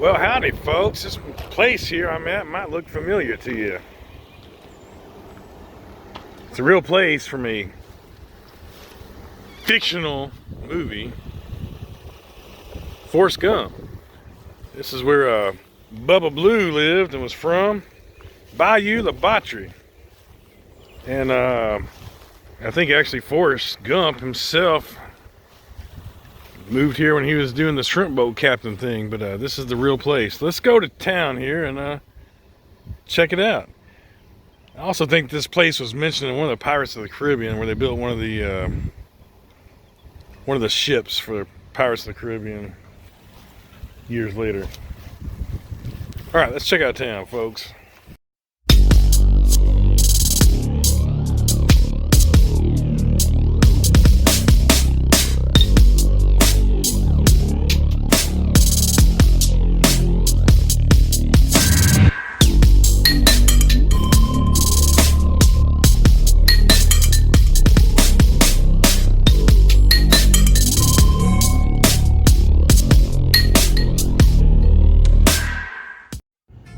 Well, howdy folks. This place here I'm at might look familiar to you. It's a real place from a fictional movie, Forrest Gump. This is where Bubba Blue lived and was from, Bayou La Batre. And I think actually Forrest Gump himself moved here when he was doing the shrimp boat captain thing, but this is the real place. Let's go to town here and check it out. I also think this place was mentioned in one of the Pirates of the Caribbean, where they built one of the ships for Pirates of the Caribbean years later. All right, let's check out town, folks.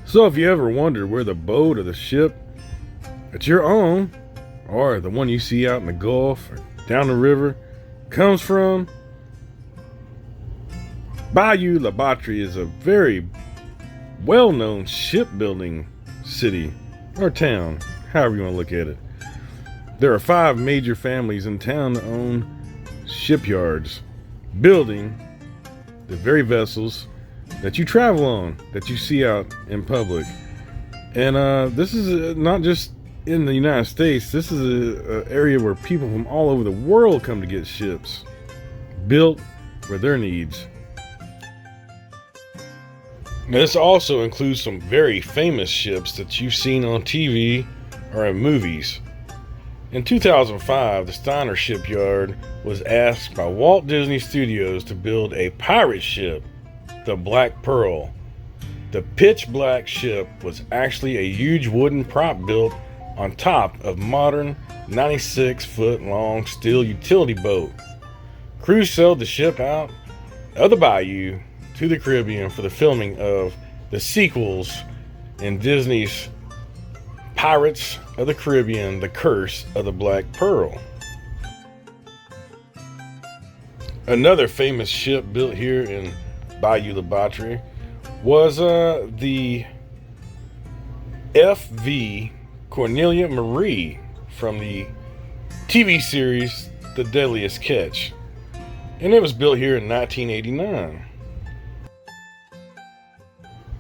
So if you ever wondered where the boat or the ship that you're on, or the one you see out in the Gulf or down the river, comes from, Bayou La Batre is a very well-known shipbuilding city or town, however you want to look at it. There are 5 major families in town that own shipyards, building the very vessels that you travel on, that you see out in public. And this is not just in the United States. This is an area where people from all over the world come to get ships built for their needs. Now, this also includes some very famous ships that you've seen on TV or in movies. In 2005, the Steiner Shipyard was asked by Walt Disney Studios to build a pirate ship, the Black Pearl. The pitch black ship was actually a huge wooden prop built on top of modern 96-foot long steel utility boat. Crews sailed the ship out of the bayou to the Caribbean for the filming of the sequels in Disney's Pirates of the Caribbean: The Curse of the Black Pearl. Another famous ship built here in Bayou La Batre was the F.V. Cornelia Marie from the TV series The Deadliest Catch, and it was built here in 1989.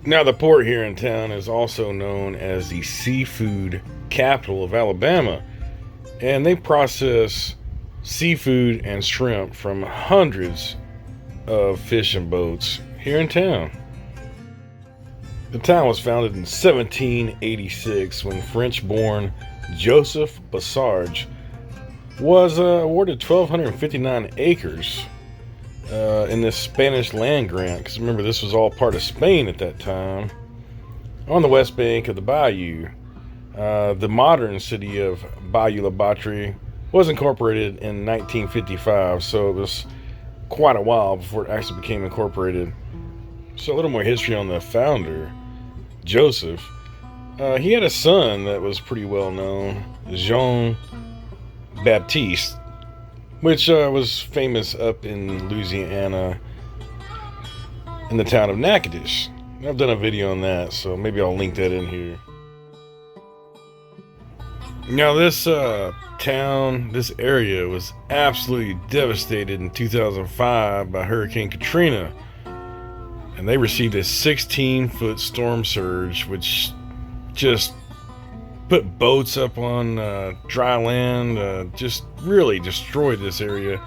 Now, the port here in town is also known as the seafood capital of Alabama, and they process seafood and shrimp from hundreds of fishing boats here in town. The town was founded in 1786 when French-born Joseph Bassarge was awarded 1,259 acres in this Spanish land grant, because remember, this was all part of Spain at that time, on the west bank of the bayou. The modern city of Bayou La Batre was incorporated in 1955, so it was quite a while before it actually became incorporated. So a little more history on the founder, Joseph. He had a son that was pretty well known, Jean Baptiste, which was famous up in Louisiana in the town of Natchitoches. I've done a video on that, so maybe I'll link that in here. Now, this town, this area was absolutely devastated in 2005 by Hurricane Katrina, and they received a 16-foot storm surge, which just put boats up on dry land, just really destroyed this area,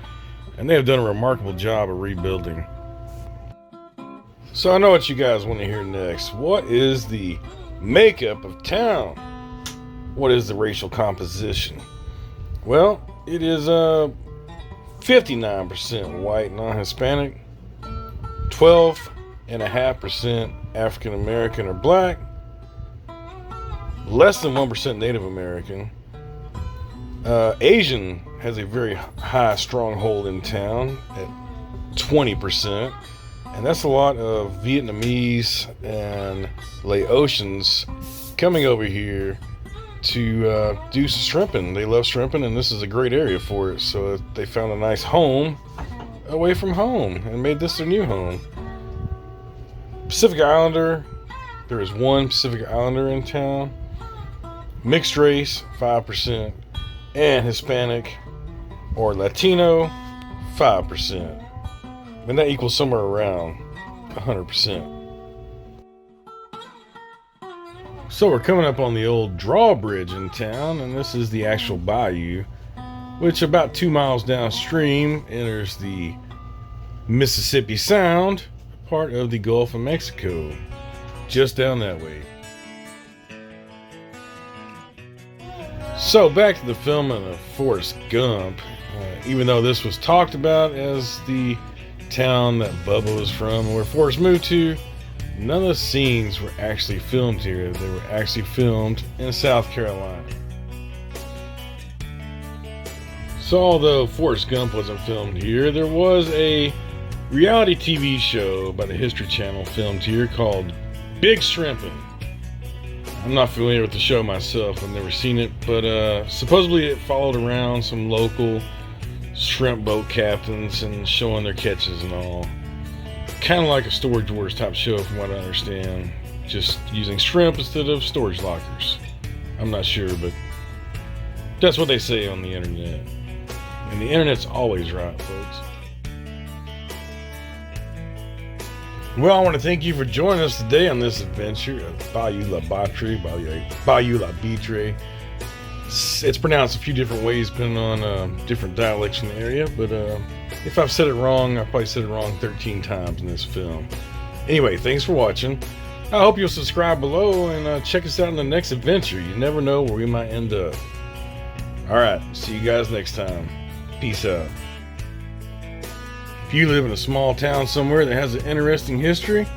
and they have done a remarkable job of rebuilding. So I know what you guys want to hear next. What is the makeup of town? What is the racial composition? Well, it is 59% white, non-Hispanic, 12.5% African American or black, less than 1% Native American. Asian has a very high stronghold in town at 20%. And that's a lot of Vietnamese and Laotians coming over here to do some shrimping. They love shrimping, and this is a great area for it. So they found a nice home away from home and made this their new home. Pacific Islander, there is one Pacific Islander in town. Mixed race, 5%. And Hispanic or Latino, 5%. And that equals somewhere around 100%. So we're coming up on the old drawbridge in town, and this is the actual bayou, which about 2 miles downstream enters the Mississippi Sound, part of the Gulf of Mexico, just down that way. So back to the filming of Forrest Gump. Even though this was talked about as the town that Bubba was from and where Forrest moved to, none of the scenes were actually filmed here. They were actually filmed in South Carolina. So although Forrest Gump wasn't filmed here, there was a reality TV show by the History Channel filmed here called Big Shrimpin'. I'm not familiar with the show myself. I've never seen it, but supposedly it followed around some local shrimp boat captains and showing their catches and all. Kind of like a Storage Wars type show from what I understand. Just using shrimp instead of storage lockers. I'm not sure, but that's what they say on the internet. And the internet's always right, folks. Well, I want to thank you for joining us today on this adventure of Bayou La Batre, Bayou La Batre. It's pronounced a few different ways depending on different dialects in the area, but if I've said it wrong, I probably said it wrong 13 times in this film. Anyway, thanks for watching. I hope you'll subscribe below and check us out in the next adventure. You never know where we might end up. Alright, see you guys next time. Peace out. If you live in a small town somewhere that has an interesting history,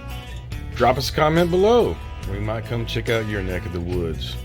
drop us a comment below. We might come check out your neck of the woods.